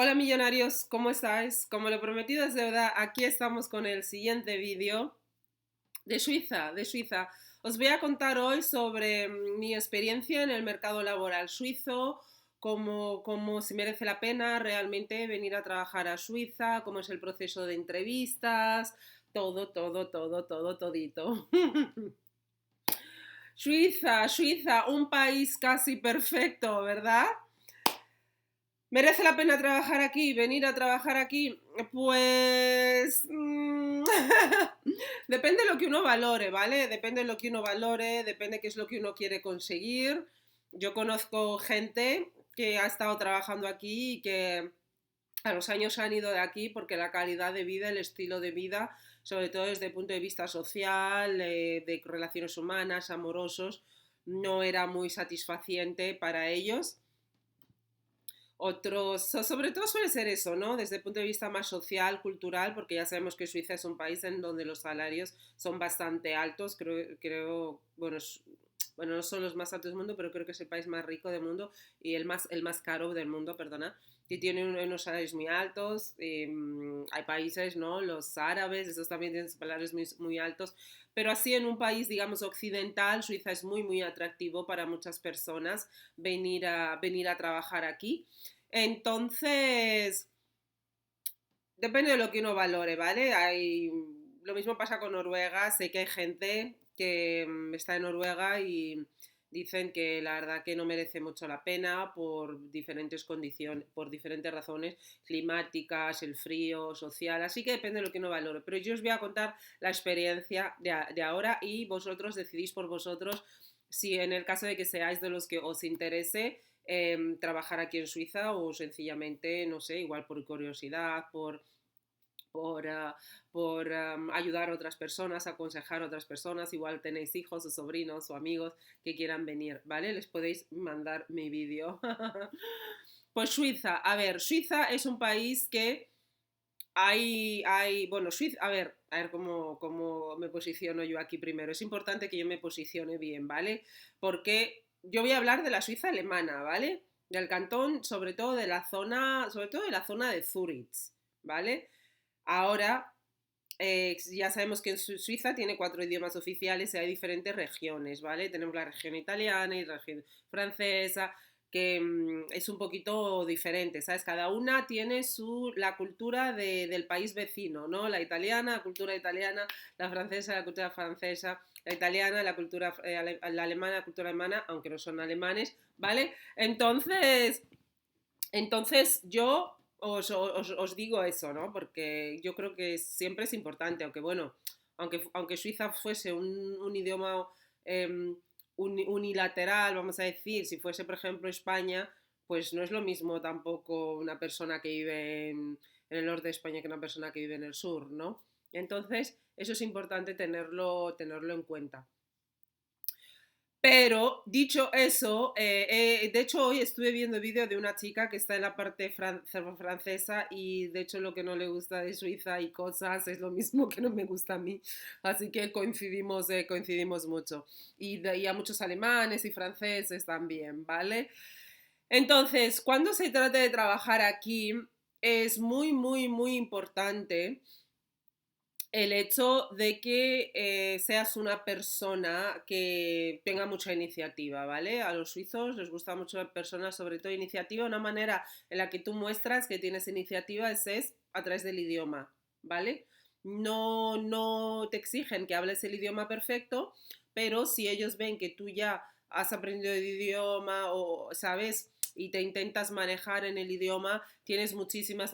Hola millonarios, ¿cómo estáis? Como lo prometido es deuda, aquí estamos con el siguiente vídeo de Suiza. Os voy a contar hoy sobre mi experiencia en el mercado laboral suizo, cómo si merece la pena realmente venir a trabajar a Suiza, cómo es el proceso de entrevistas, todo, todito. Suiza, un país casi perfecto, ¿verdad? ¿Merece la pena trabajar aquí, venir a trabajar aquí? Pues depende de lo que uno valore, ¿vale? Depende de lo que uno valore, depende de qué es lo que uno quiere conseguir. Yo conozco gente que ha estado trabajando aquí y que a los años han ido de aquí porque la calidad de vida, el estilo de vida, sobre todo desde el punto de vista social, de relaciones humanas, amorosos, no era muy satisfaciente para ellos. Otros, sobre todo suele ser eso, ¿no? Desde el punto de vista más social, cultural, porque ya sabemos que Suiza es un país en donde los salarios son bastante altos, bueno, bueno, no son los más altos del mundo, pero creo que es el país más rico del mundo y el más caro del mundo, perdona, que tiene unos salarios muy altos. Hay países, ¿no? Los árabes, esos también tienen salarios muy altos, pero así en un país, digamos, occidental, Suiza es muy atractivo para muchas personas venir a trabajar aquí. Entonces, depende de lo que uno valore, ¿vale? Lo mismo pasa con Noruega. Sé que hay gente que está en Noruega y dicen que la verdad que no merece mucho la pena por diferentes condiciones, por diferentes razones climáticas, el frío, social, así que depende de lo que uno valore. Pero yo os voy a contar la experiencia de ahora y vosotros decidís por vosotros si en el caso de que seáis de los que os interese trabajar aquí en Suiza o sencillamente, no sé, igual por curiosidad, por, uh, por ayudar a otras personas, aconsejar a otras personas, igual tenéis hijos o sobrinos o amigos que quieran venir, ¿vale? Les podéis mandar mi vídeo. Pues Suiza, a ver, Suiza es un país que bueno, Suiza, a ver cómo me posiciono yo aquí primero. Es importante que yo me posicione bien, ¿vale? Porque yo voy a hablar de la Suiza alemana, ¿vale? Del cantón, sobre todo de la zona de Zurich, ¿vale? Ahora, ya sabemos que en Suiza tiene 4 idiomas oficiales y hay diferentes regiones, ¿vale? Tenemos la región italiana y la región francesa, que es un poquito diferente, ¿sabes? Cada una tiene la cultura del país vecino, ¿no? La italiana, la cultura italiana, la francesa, la cultura francesa, la italiana, la alemana, la cultura alemana, aunque no son alemanes, ¿vale? Entonces yo os digo eso, ¿no? Porque yo creo que siempre es importante, aunque bueno, aunque Suiza fuese un idioma eh, unilateral, vamos a decir, si fuese por ejemplo España, pues no es lo mismo tampoco una persona que vive en el norte de España que una persona que vive en el sur, ¿no? Entonces, eso es importante tenerlo en cuenta. Pero dicho eso, de hecho hoy estuve viendo vídeo de una chica que está en la parte francesa y de hecho lo que no le gusta de Suiza y cosas es lo mismo que no me gusta a mí, así que coincidimos mucho. Y a muchos alemanes y franceses también, ¿vale? Entonces, cuando se trata de trabajar aquí, es muy importante el hecho de que seas una persona que tenga mucha iniciativa, ¿vale? A los suizos les gusta mucho la persona, sobre todo iniciativa. Una manera en la que tú muestras que tienes iniciativa es a través del idioma, ¿vale? No te exigen que hables el idioma perfecto, pero si ellos ven que tú ya has aprendido el idioma o, ¿sabes? Y te intentas manejar en el idioma, tienes muchísimas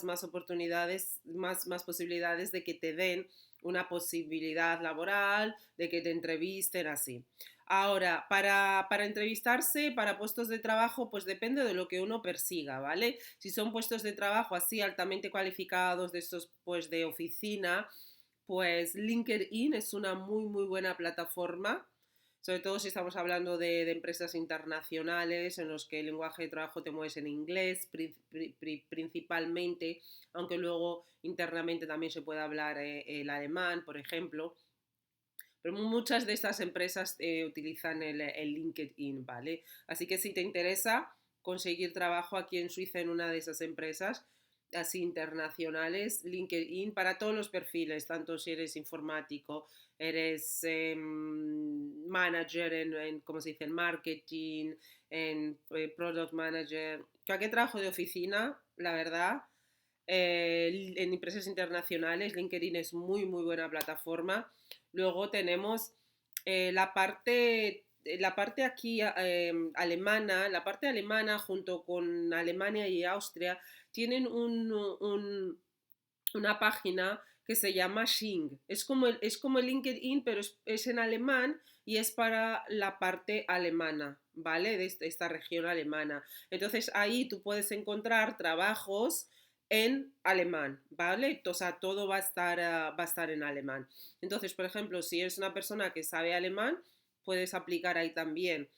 más oportunidades, más posibilidades de que te den una posibilidad laboral, de que te entrevisten así. Ahora, para entrevistarse, para puestos de trabajo, pues depende de lo que uno persiga, ¿vale? Si son puestos de trabajo así altamente cualificados, de estos pues de oficina, pues LinkedIn es una muy buena plataforma, sobre todo si estamos hablando de empresas internacionales en los que el lenguaje de trabajo te mueves en inglés principalmente, aunque luego internamente también se puede hablar el alemán, por ejemplo. Pero muchas de estas empresas utilizan el LinkedIn, ¿vale? Así que si te interesa, conseguir trabajo aquí en Suiza en una de esas empresas así internacionales, LinkedIn para todos los perfiles, tanto si eres informático, eres manager ¿cómo se dice?, en marketing, en product manager, cualquier trabajo de oficina, la verdad, en empresas internacionales, LinkedIn es muy, muy buena plataforma. Luego tenemos la parte aquí alemana, la parte alemana junto con Alemania y Austria tienen una página que se llama Xing. Es como el LinkedIn, pero es en alemán y es para la parte alemana, ¿vale? De esta región alemana. Entonces ahí tú puedes encontrar trabajos en alemán, ¿vale? O sea, todo va a estar en alemán. Entonces, por ejemplo, si eres una persona que sabe alemán, puedes aplicar ahí también.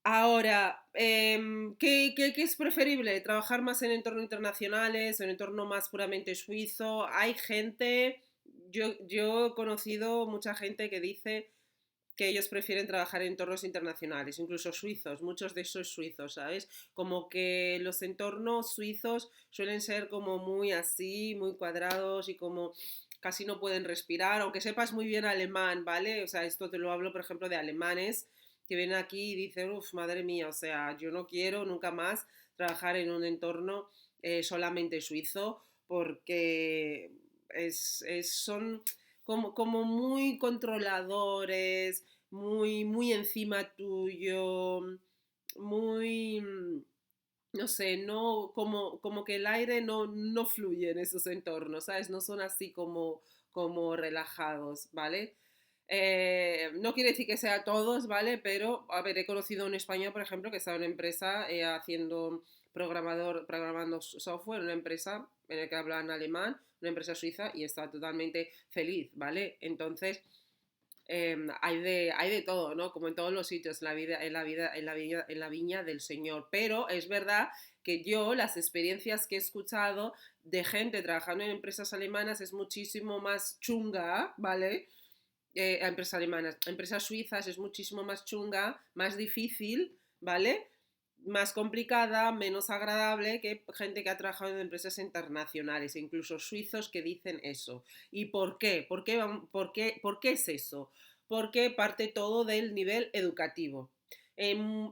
Ahora, ¿qué es preferible? ¿Trabajar más en entornos internacionales, en entorno más puramente suizo? Hay gente, yo he conocido mucha gente que dice que ellos prefieren trabajar en entornos internacionales, incluso suizos, muchos de esos suizos, ¿sabes? Como que los entornos suizos suelen ser como muy así, muy cuadrados y como casi no pueden respirar, aunque sepas muy bien alemán, ¿vale? O sea, esto te lo hablo, por ejemplo, de alemanes que vienen aquí y dicen, uff, madre mía, o sea, yo no quiero nunca más trabajar en un entorno solamente suizo porque son como muy controladores, muy, muy encima tuyo, muy, no sé, no, como que el aire no fluye en esos entornos, ¿sabes? No son así como relajados, ¿vale? No quiere decir que sea todos, ¿vale? Pero, a ver, he conocido en España, por ejemplo, que estaba en una empresa haciendo programando software, una empresa en la que hablan alemán, una empresa suiza, y está totalmente feliz, ¿vale? Entonces, hay de todo, ¿no? Como en todos los sitios, en la viña del Señor. Pero es verdad que yo, las experiencias que he escuchado de gente trabajando en empresas alemanas es muchísimo más chunga, ¿vale? Empresas alemanas, empresas suizas es muchísimo más chunga, más difícil, ¿vale? Más complicada, menos agradable que gente que ha trabajado en empresas internacionales, incluso suizos que dicen eso. ¿Y por qué? ¿Por qué es eso? Porque parte todo del nivel educativo. El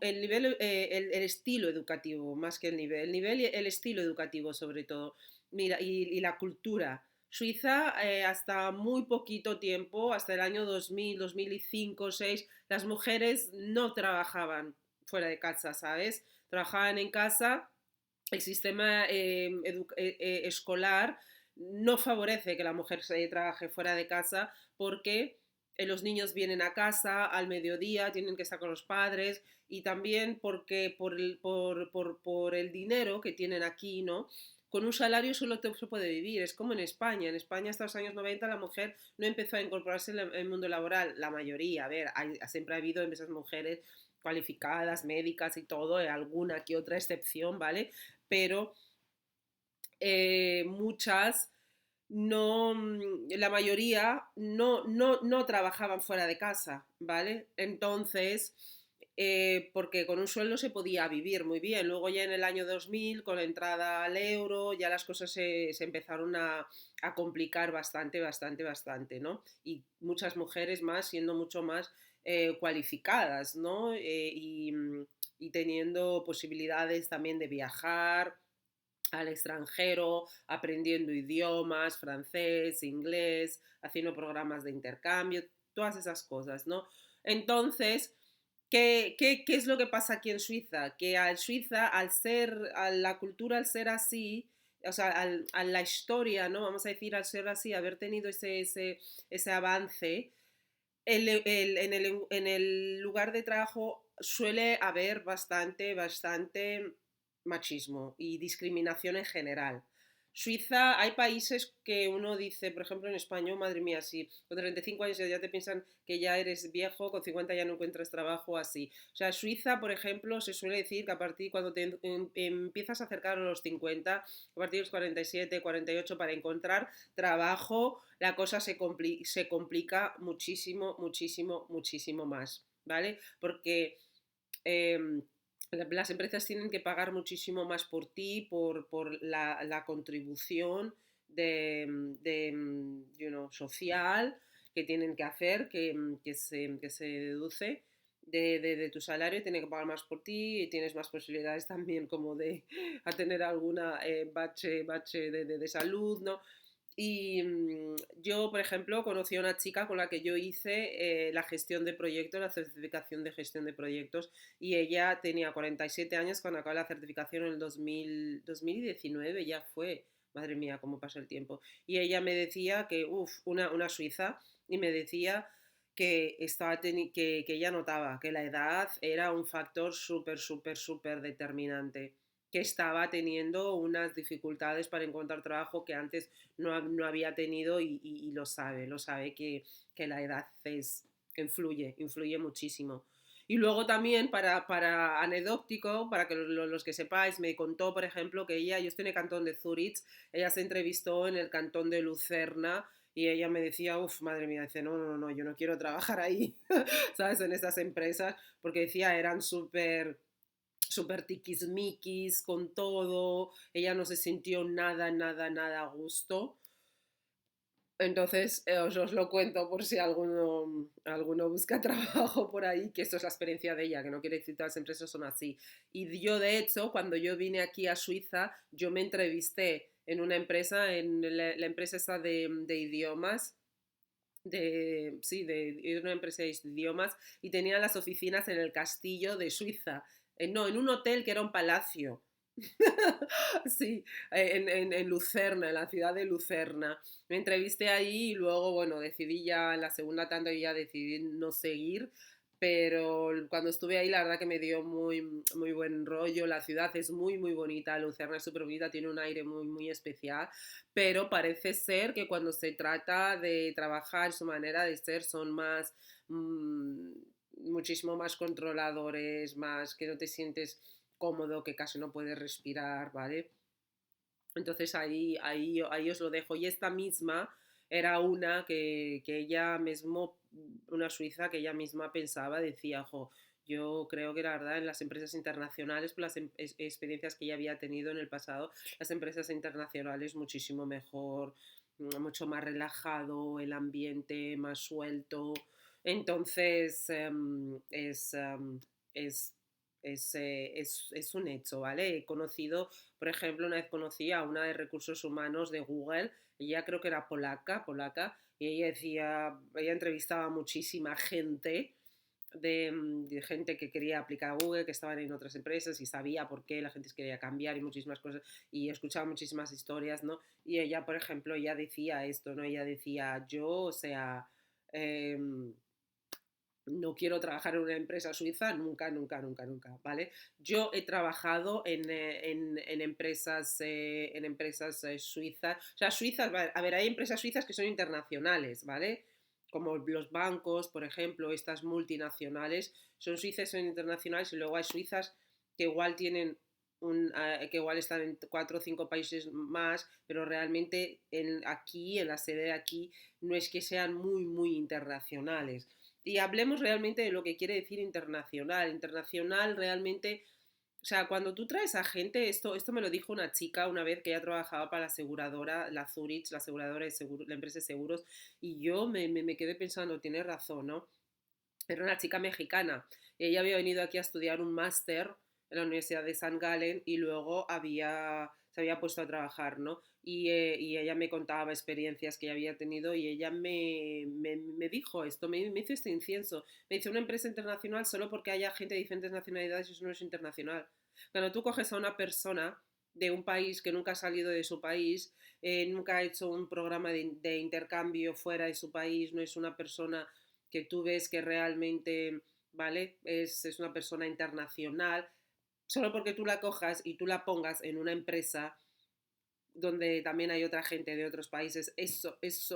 estilo educativo, más que el nivel y el estilo educativo sobre todo. Mira, y la cultura. Suiza, hasta muy poquito tiempo, hasta el año 2000, 2005, 2006, las mujeres no trabajaban fuera de casa, ¿sabes? Trabajaban en casa. El sistema escolar no favorece que la mujer se trabaje fuera de casa porque los niños vienen a casa al mediodía, tienen que estar con los padres y también porque por el dinero que tienen aquí, ¿no? Con un salario solo se puede vivir, es como en España. En España hasta los años 90 la mujer no empezó a incorporarse en el mundo laboral, la mayoría, a ver, siempre ha habido esas mujeres cualificadas, médicas y todo, alguna que otra excepción, ¿vale? Pero muchas no, la mayoría no trabajaban fuera de casa, ¿vale? Entonces, porque con un sueldo se podía vivir muy bien. Luego ya en el año 2000, con la entrada al euro, ya las cosas se empezaron a complicar bastante, bastante, bastante, ¿no? Y muchas mujeres más siendo mucho más cualificadas, ¿no? Y teniendo posibilidades también de viajar al extranjero, aprendiendo idiomas, francés, inglés, haciendo programas de intercambio, todas esas cosas, ¿no? Entonces, ¿qué es lo que pasa aquí en Suiza? Que al Suiza, a la cultura, al ser así, o sea, a la historia, ¿no? Vamos a decir, al ser así, haber tenido ese avance, en el lugar de trabajo suele haber bastante, bastante machismo y discriminación en general. Suiza, hay países que uno dice, por ejemplo en España, "Oh, madre mía, si con 35 años ya te piensan que ya eres viejo, con 50 ya no encuentras trabajo así. O sea, Suiza, por ejemplo, se suele decir que a partir cuando te empiezas a acercar a los 50, a partir de los 47, 48, para encontrar trabajo, la cosa se complica muchísimo, muchísimo, muchísimo más, ¿vale? Porque eh, las empresas tienen que pagar muchísimo más por ti, por la contribución social que tienen que hacer, que se deduce de tu salario y tienen que pagar más por ti y tienes más posibilidades también como de a tener alguna bache de salud, ¿no? Y yo, por ejemplo, conocí a una chica con la que yo hice la gestión de proyectos, la certificación de gestión de proyectos, y ella tenía 47 años cuando acabó la certificación en el 2019, ya fue, madre mía, cómo pasa el tiempo. Y ella me decía que, uff, una suiza, y me decía que ella notaba que la edad era un factor súper, súper, súper determinante, que estaba teniendo unas dificultades para encontrar trabajo que antes no había tenido y lo sabe que la edad influye muchísimo. Y luego también, para anecdótico, para que los que sepáis, me contó, por ejemplo, que yo estoy en el cantón de Zurich, ella se entrevistó en el cantón de Lucerna y ella me decía, uff, madre mía, dice, no, no, no, yo no quiero trabajar ahí, ¿sabes? En estas empresas, porque decía, eran súper súper tiquismiquis con todo, ella no se sintió nada, nada, nada a gusto. Entonces, os lo cuento por si alguno busca trabajo por ahí, que esto es la experiencia de ella, que no quiere decir que todas las empresas son así. Y yo, de hecho, cuando yo vine aquí a Suiza, yo me entrevisté en una empresa, en la empresa esta de idiomas, sí, de una empresa de idiomas, y tenía las oficinas en el castillo de Suiza. No, en un hotel que era un palacio. Sí, en Lucerna, en la ciudad de Lucerna. Me entrevisté ahí y luego, bueno, decidí ya en la segunda tanda y ya decidí no seguir, pero cuando estuve ahí la verdad que me dio muy, muy buen rollo. La ciudad es muy, muy bonita, Lucerna es súper bonita, tiene un aire muy, muy especial, pero parece ser que cuando se trata de trabajar, su manera de ser son más... mm, muchísimo más controladores, más que no te sientes cómodo, que casi no puedes respirar, ¿vale? Entonces ahí os lo dejo. Y esta misma era una que ella mismo, una suiza que ella misma pensaba, decía, jo, yo creo que la verdad en las empresas internacionales, por las experiencias que ella había tenido en el pasado, las empresas internacionales muchísimo mejor, mucho más relajado, el ambiente más suelto. Entonces es, es un hecho, ¿vale? He conocido, por ejemplo, una vez conocí a una de recursos humanos de Google, ella creo que era polaca, y ella decía, ella entrevistaba a muchísima gente de gente que quería aplicar a Google, que estaban en otras empresas y sabía por qué la gente quería cambiar y muchísimas cosas y escuchaba muchísimas historias, ¿no? Y ella, por ejemplo, ella decía esto, ¿no? Ella decía, yo, o sea, eh, no quiero trabajar en una empresa suiza, nunca, nunca, nunca, nunca, ¿vale? Yo he trabajado en empresas suizas, o sea, suizas, a ver, hay empresas suizas que son internacionales, ¿vale? Como los bancos, por ejemplo, estas multinacionales, son suizas, son internacionales, y luego hay suizas que igual tienen que igual están en 4 o 5 países más, pero realmente aquí, en la sede de aquí, no es que sean muy, muy internacionales. Y hablemos realmente de lo que quiere decir internacional. Internacional realmente, o sea, cuando tú traes a gente, esto me lo dijo una chica una vez que ella trabajaba para la aseguradora, la Zurich, la aseguradora de seguros, la empresa de seguros, y yo me quedé pensando, tiene razón, ¿no? Era una chica mexicana. Ella había venido aquí a estudiar un máster en la Universidad de San Galen y luego se había puesto a trabajar, ¿no? Y ella me contaba experiencias que ella había tenido y ella me dijo esto, me hizo este incienso. Me dice, una empresa internacional solo porque haya gente de diferentes nacionalidades, eso no es internacional. Cuando tú coges a una persona de un país que nunca ha salido de su país, nunca ha hecho un programa de intercambio fuera de su país, no es una persona que tú ves que realmente, ¿vale? Es una persona internacional, solo porque tú la cojas y tú la pongas en una empresa donde también hay otra gente de otros países, eso no es,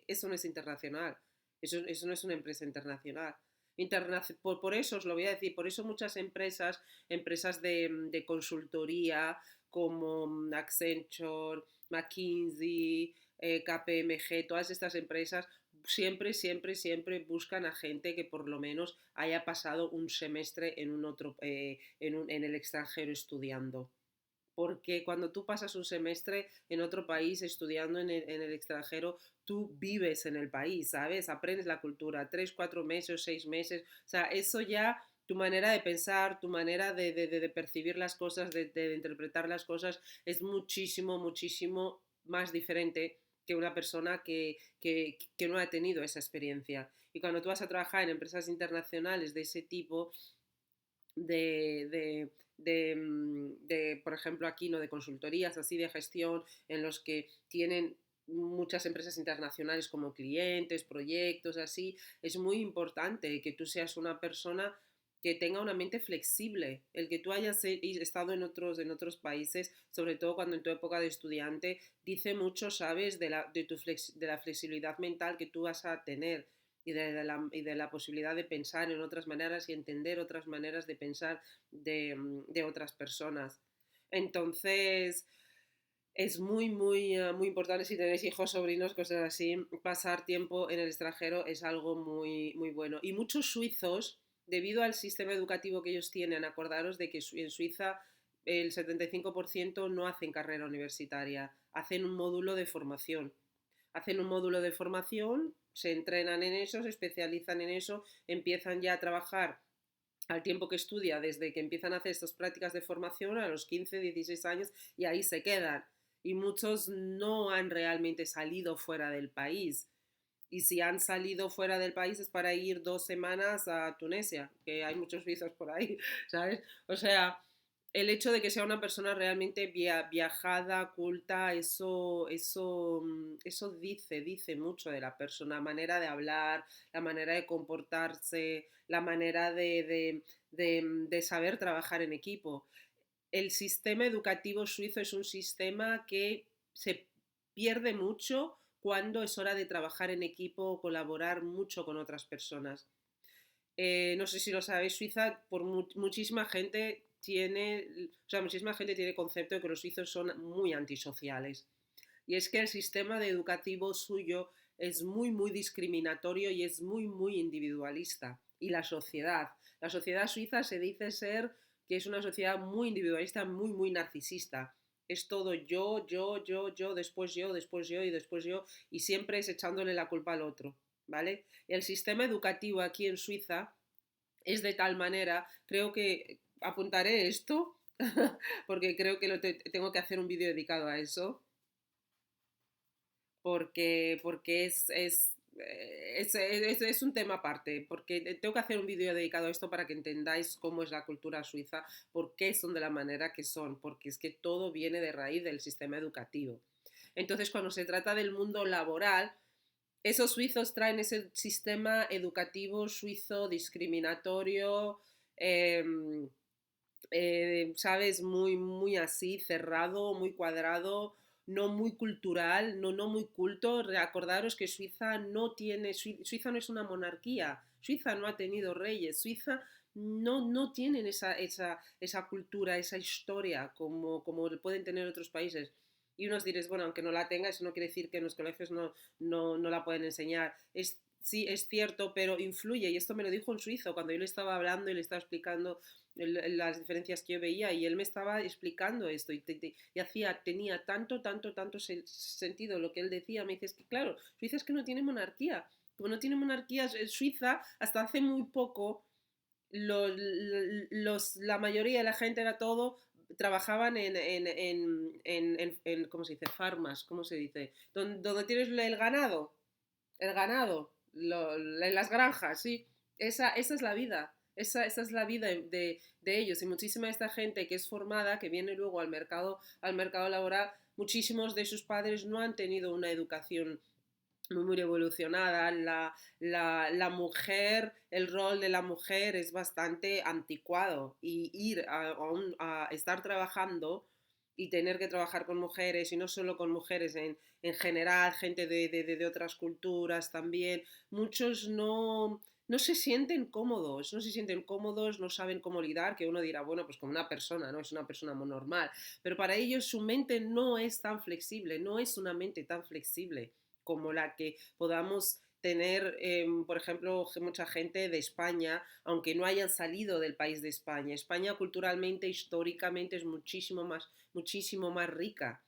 eso no es internacional, eso no es una empresa internacional. Por eso os lo voy a decir, por eso muchas empresas de consultoría como Accenture, McKinsey, KPMG, todas estas empresas siempre, siempre, siempre buscan a gente que por lo menos haya pasado un semestre en un otro, en el extranjero estudiando. Porque cuando tú pasas un semestre en otro país estudiando en el extranjero, tú vives en el país, ¿sabes? Aprendes la cultura, 3, 4 meses, 6 meses, o sea, eso ya, tu manera de pensar, tu manera de percibir las cosas, de interpretar las cosas, es muchísimo, muchísimo más diferente que una persona que no ha tenido esa experiencia. Y cuando tú vas a trabajar en empresas internacionales de ese tipo, de, de, por ejemplo, aquí, ¿no? De consultorías, así de gestión, en los que tienen muchas empresas internacionales como clientes, proyectos, así, es muy importante que tú seas una persona que tenga una mente flexible, el que tú hayas estado en otros países, sobre todo cuando en tu época de estudiante, dice mucho, ¿sabes?, de la flexibilidad mental que tú vas a tener y de la posibilidad de pensar en otras maneras y entender otras maneras de pensar de otras personas. Entonces, es muy, muy, muy importante si tenéis hijos, sobrinos, cosas así, pasar tiempo en el extranjero es algo muy, muy bueno. Y muchos suizos, debido al sistema educativo que ellos tienen, acordaros de que en Suiza el 75% no hacen carrera universitaria, hacen un módulo de formación. Hacen un módulo de formación, se entrenan en eso, se especializan en eso, empiezan ya a trabajar al tiempo que estudia, desde que empiezan a hacer estas prácticas de formación a los 15, 16 años y ahí se quedan. Y muchos no han realmente salido fuera del país. Y si han salido fuera del país es para ir 2 semanas a Tunesia, que hay muchos suizos por ahí, ¿sabes? O sea, el hecho de que sea una persona realmente viajada, culta, eso dice mucho de la persona, la manera de hablar, la manera de comportarse, la manera de saber trabajar en equipo. El sistema educativo suizo es un sistema que se pierde mucho cuando es hora de trabajar en equipo o colaborar mucho con otras personas. No sé si lo sabéis, Suiza, por muchísima gente tiene concepto de que los suizos son muy antisociales. Y es que el sistema educativo suyo es muy, muy discriminatorio y es muy, muy individualista. Y la sociedad suiza se dice ser que es una sociedad muy individualista, muy, muy narcisista. Es todo yo, después yo y después yo, y siempre es echándole la culpa al otro, ¿vale? El sistema educativo aquí en Suiza es de tal manera, creo que apuntaré esto, porque creo que tengo que hacer un vídeo dedicado a eso, porque es un tema aparte, porque tengo que hacer un vídeo dedicado a esto para que entendáis cómo es la cultura suiza, por qué son de la manera que son, porque es que todo viene de raíz del sistema educativo. Entonces, cuando se trata del mundo laboral, esos suizos traen ese sistema educativo suizo discriminatorio, eh, ¿sabes? Muy, muy así, cerrado, muy cuadrado, no muy cultural, no muy culto. Recordaros que Suiza no es una monarquía, Suiza no ha tenido reyes, Suiza no tienen esa cultura, esa historia como pueden tener otros países. Y unos diréis, bueno, aunque no la tenga, eso no quiere decir que en los colegios no la pueden enseñar. Sí, es cierto, pero influye. Y esto me lo dijo un suizo cuando yo le estaba hablando y le estaba explicando las diferencias que yo veía y él me estaba explicando esto y tenía tanto, tanto, tanto sentido lo que él decía. Me dice, es que claro, Suiza es que no tiene monarquía. Como no tiene monarquía, Suiza hasta hace muy poco la mayoría de la gente era todo, trabajaban ¿cómo se dice? Farmas, ¿cómo se dice? Donde tienes el ganado, en las granjas, sí. Esa es la vida. Esa es la vida de ellos. Y muchísima de esta gente que es formada, que viene luego al mercado laboral, muchísimos de sus padres no han tenido una educación muy, muy evolucionada. La mujer, el rol de la mujer es bastante anticuado y ir a estar trabajando y tener que trabajar con mujeres y no solo con mujeres en general, gente de otras culturas también, muchos no se sienten cómodos, no saben cómo lidiar, que uno dirá, bueno, pues como una persona, ¿no? Es una persona muy normal, pero para ellos su mente no es tan flexible, no es una mente tan flexible como la que podamos tener, por ejemplo, mucha gente de España, aunque no hayan salido del país de España. España culturalmente, históricamente es muchísimo más rica.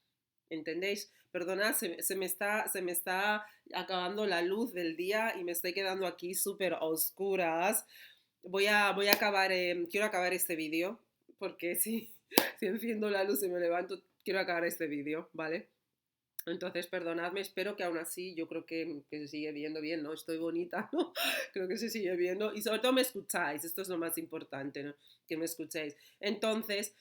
¿Entendéis? Perdona, se me está acabando la luz del día y me estoy quedando aquí súper a oscuras. Voy a acabar, quiero acabar este vídeo, porque si, si enciendo la luz y me levanto, quiero acabar este vídeo, ¿vale? Entonces, perdonadme, espero que aún así yo creo que se sigue viendo bien, ¿no? Estoy bonita, ¿no? Creo que se sigue viendo y sobre todo me escucháis, esto es lo más importante, ¿no? Que me escuchéis. Entonces,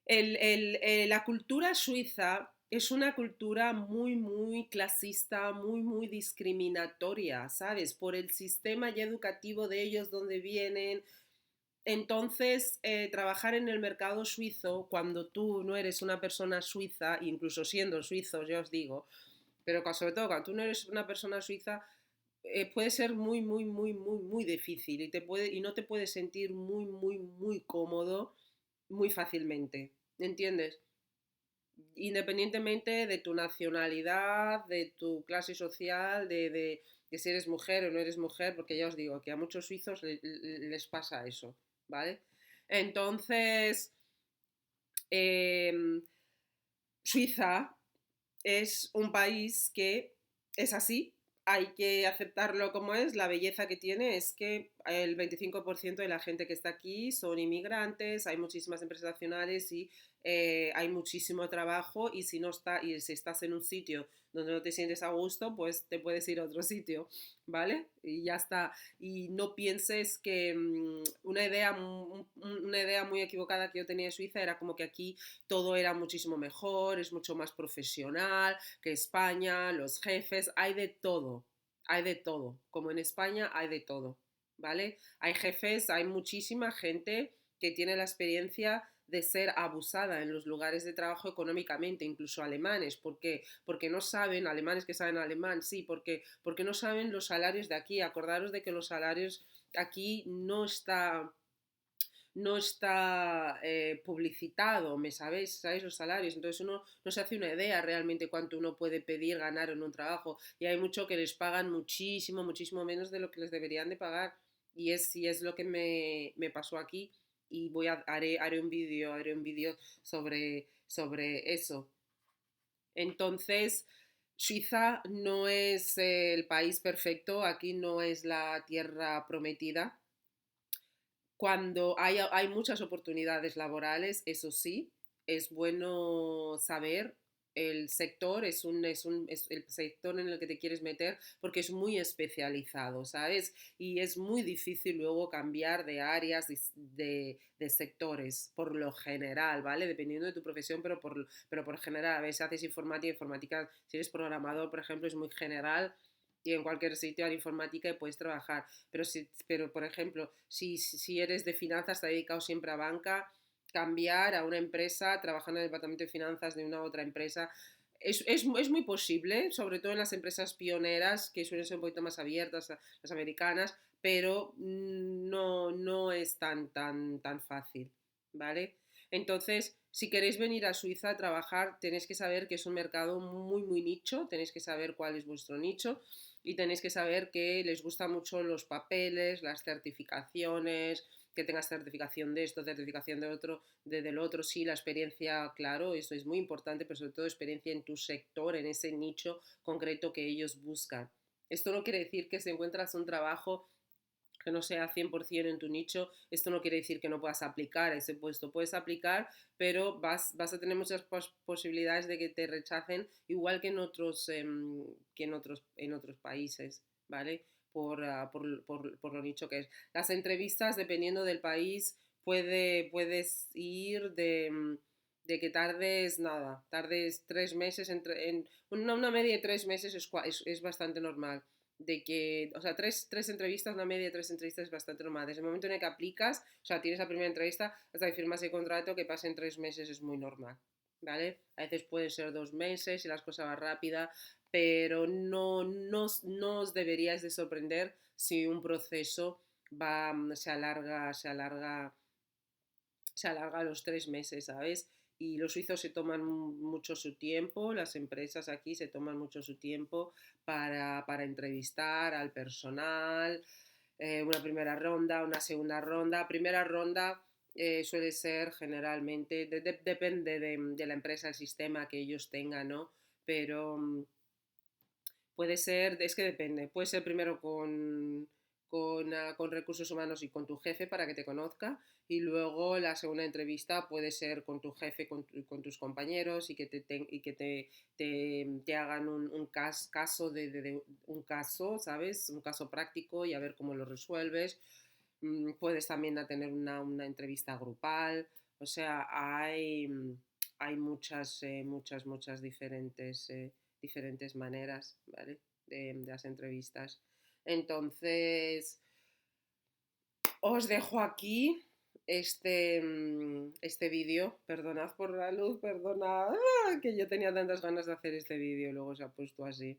la cultura suiza es una cultura muy clasista, muy discriminatoria, ¿sabes? Por el sistema ya educativo de ellos, donde vienen. Entonces, trabajar en el mercado suizo, cuando tú no eres una persona suiza, incluso siendo suizo, ya os digo, pero sobre todo cuando tú no eres una persona suiza, puede ser muy difícil y no te puedes sentir muy cómodo muy fácilmente, ¿entiendes? Independientemente de tu nacionalidad, de tu clase social, de si eres mujer o no eres mujer, porque ya os digo que a muchos suizos les pasa eso, ¿vale? Entonces, eh, Suiza es un país que es así, hay que aceptarlo como es. La belleza que tiene es que el 25% de la gente que está aquí son inmigrantes, hay muchísimas empresas nacionales y hay muchísimo trabajo y si no está, y si estás en un sitio donde no te sientes a gusto, pues te puedes ir a otro sitio, ¿vale? Y ya está. Y no pienses que una idea muy equivocada que yo tenía de Suiza era como que aquí todo era muchísimo mejor, es mucho más profesional que España, los jefes, hay de todo, como en España hay de todo, ¿vale? Hay jefes, hay muchísima gente que tiene la experiencia de ser abusada en los lugares de trabajo económicamente, incluso alemanes. ¿Por qué? Porque no saben, alemanes que saben alemán, sí, porque no saben los salarios de aquí. Acordaros de que los salarios aquí no está publicitado, ¿me sabéis? ¿Sabéis los salarios? Entonces uno no se hace una idea realmente cuánto uno puede pedir ganar en un trabajo y hay mucho que les pagan muchísimo menos de lo que les deberían de pagar y es lo que me pasó aquí y haré un vídeo sobre eso. Entonces, Suiza no es el país perfecto, aquí no es la tierra prometida cuando hay muchas oportunidades laborales, eso sí, es bueno saber el sector, es el sector en el que te quieres meter porque es muy especializado, ¿sabes? Y es muy difícil luego cambiar de áreas, de sectores, por lo general, ¿vale? Dependiendo de tu profesión, pero por general, a ver si haces informática, si eres programador, por ejemplo, es muy general y en cualquier sitio hay informática y puedes trabajar. Pero por ejemplo, si eres de finanzas, te has dedicado siempre a banca, cambiar a una empresa, trabajar en el departamento de finanzas de una a otra empresa, es muy posible, sobre todo en las empresas pioneras, que suelen ser un poquito más abiertas, las americanas, pero no es tan fácil, ¿vale? Entonces, si queréis venir a Suiza a trabajar, tenéis que saber que es un mercado muy nicho, tenéis que saber cuál es vuestro nicho y tenéis que saber que les gustan mucho los papeles, las certificaciones, que tengas certificación de esto, certificación de otro, del otro, sí, la experiencia, claro, eso es muy importante, pero sobre todo experiencia en tu sector, en ese nicho concreto que ellos buscan. Esto no quiere decir que si encuentras un trabajo que no sea 100% en tu nicho, esto no quiere decir que no puedas aplicar a ese puesto. Puedes aplicar, pero vas a tener muchas posibilidades de que te rechacen, igual en otros países, ¿vale? Por lo nicho que es. Las entrevistas, dependiendo del país, puedes ir de que tardes nada, tardes 3 meses, una media de 3 meses es bastante normal de que, o sea, tres entrevistas, una media de 3 entrevistas es bastante normal. Desde el momento en el que aplicas, o sea, tienes la primera entrevista hasta que firmas el contrato, que pasen 3 meses es muy normal, ¿vale? A veces puede ser 2 meses y las cosas van rápida, pero no os deberíais de sorprender si un proceso se alarga los 3 meses, ¿sabes? y los suizos se toman mucho su tiempo, las empresas aquí se toman mucho su tiempo para entrevistar al personal, una primera ronda, una segunda ronda. Primera ronda suele ser generalmente, depende de la empresa, el sistema que ellos tengan, ¿no? Pero puede ser, es que depende, puede ser primero con recursos humanos y con tu jefe para que te conozca y luego la segunda entrevista puede ser con tu jefe, con tus compañeros y que te hagan caso un caso, ¿sabes? Un caso práctico y a ver cómo lo resuelves. Puedes también tener una entrevista grupal, o sea, hay muchas diferentes maneras, ¿vale? De las entrevistas. Entonces, os dejo aquí este vídeo. Perdonad por la luz, perdonad que yo tenía tantas ganas de hacer este vídeo y luego se ha puesto así.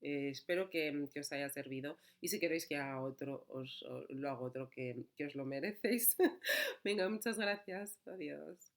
Espero que os haya servido y si queréis que haga otro, lo hago otro que os lo merecéis. Venga, muchas gracias. Adiós.